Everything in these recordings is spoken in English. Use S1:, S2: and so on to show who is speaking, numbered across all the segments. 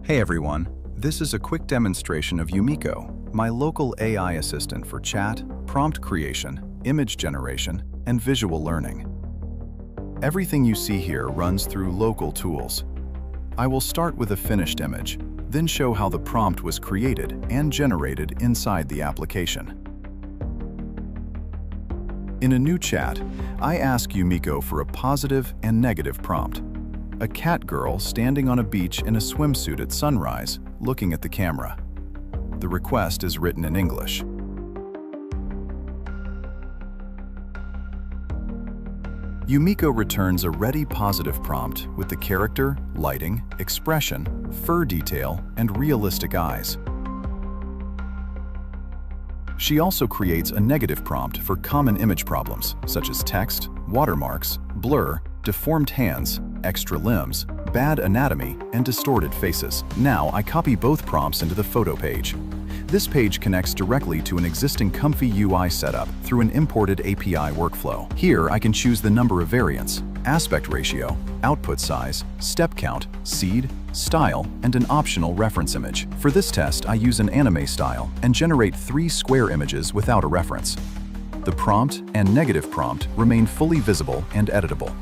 S1: Hey everyone, this is a quick demonstration of Yumiko, my local AI assistant for chat, prompt creation, image generation, and visual learning. Everything you see here runs through local tools. I will start with a finished image, then show how the prompt was created and generated inside the application. In a new chat, I ask Yumiko for a positive and negative prompt. A cat girl standing on a beach in a swimsuit at sunrise, looking at the camera. The request is written in English. Yumiko returns a ready positive prompt with the character, lighting, expression, fur detail, and realistic eyes. She also creates a negative prompt for common image problems, such as text, watermarks, blur, deformed hands, extra limbs, bad anatomy, and distorted faces. Now I copy both prompts into the photo page. This page connects directly to an existing ComfyUI setup through an imported API workflow. Here I can choose the number of variants, aspect ratio, output size, step count, seed, style, and an optional reference image. For this test, I use an anime style and generate 3 square images without a reference. The prompt and negative prompt remain fully visible and editable.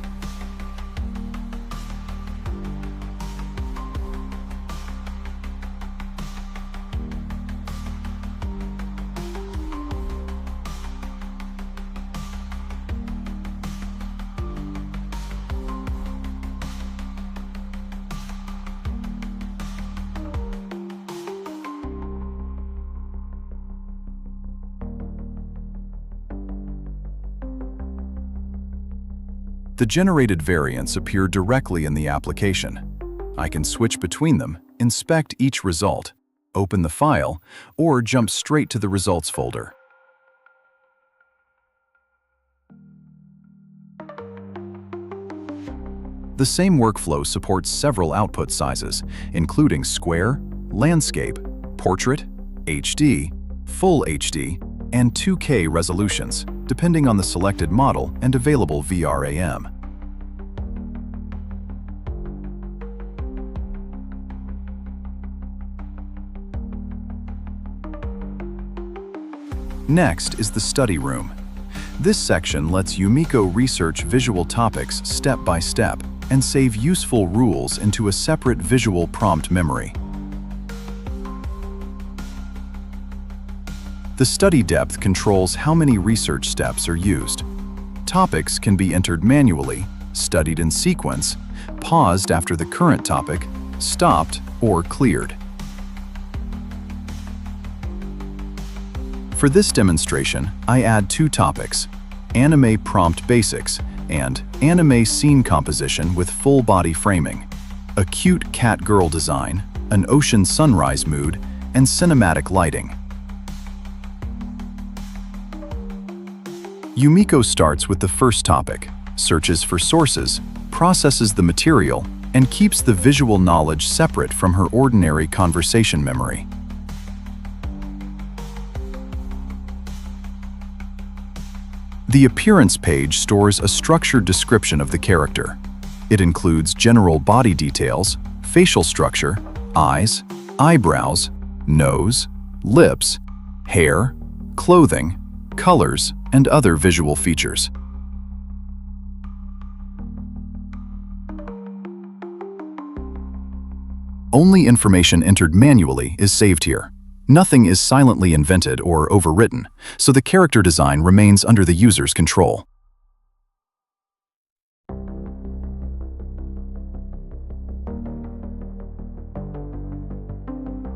S1: The generated variants appear directly in the application. I can switch between them, inspect each result, open the file, or jump straight to the results folder. The same workflow supports several output sizes, including square, landscape, portrait, HD, full HD, and 2K resolutions, depending on the selected model and available VRAM. Next is the study room. This section lets Yumiko research visual topics step by step and save useful rules into a separate visual prompt memory. The study depth controls how many research steps are used. Topics can be entered manually, studied in sequence, paused after the current topic, stopped, or cleared. For this demonstration, I add 2 topics: anime prompt basics and anime scene composition with full body framing, a cute cat girl design, an ocean sunrise mood, and cinematic lighting. Yumiko starts with the first topic, searches for sources, processes the material, and keeps the visual knowledge separate from her ordinary conversation memory. The appearance page stores a structured description of the character. It includes general body details, facial structure, eyes, eyebrows, nose, lips, hair, clothing, colors, and other visual features. Only information entered manually is saved here. Nothing is silently invented or overwritten, so the character design remains under the user's control.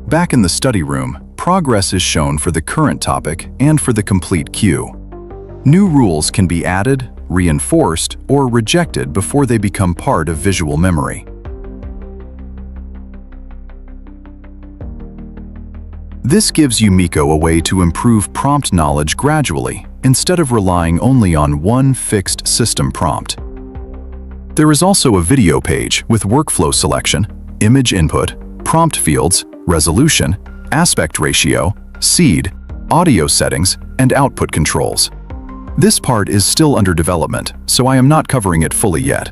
S1: Back in the study room, progress is shown for the current topic and for the complete queue. New rules can be added, reinforced, or rejected before they become part of visual memory. This gives Yumiko a way to improve prompt knowledge gradually, instead of relying only on one fixed system prompt. There is also a video page with workflow selection, image input, prompt fields, resolution, aspect ratio, seed, audio settings, and output controls. This part is still under development, so I am not covering it fully yet.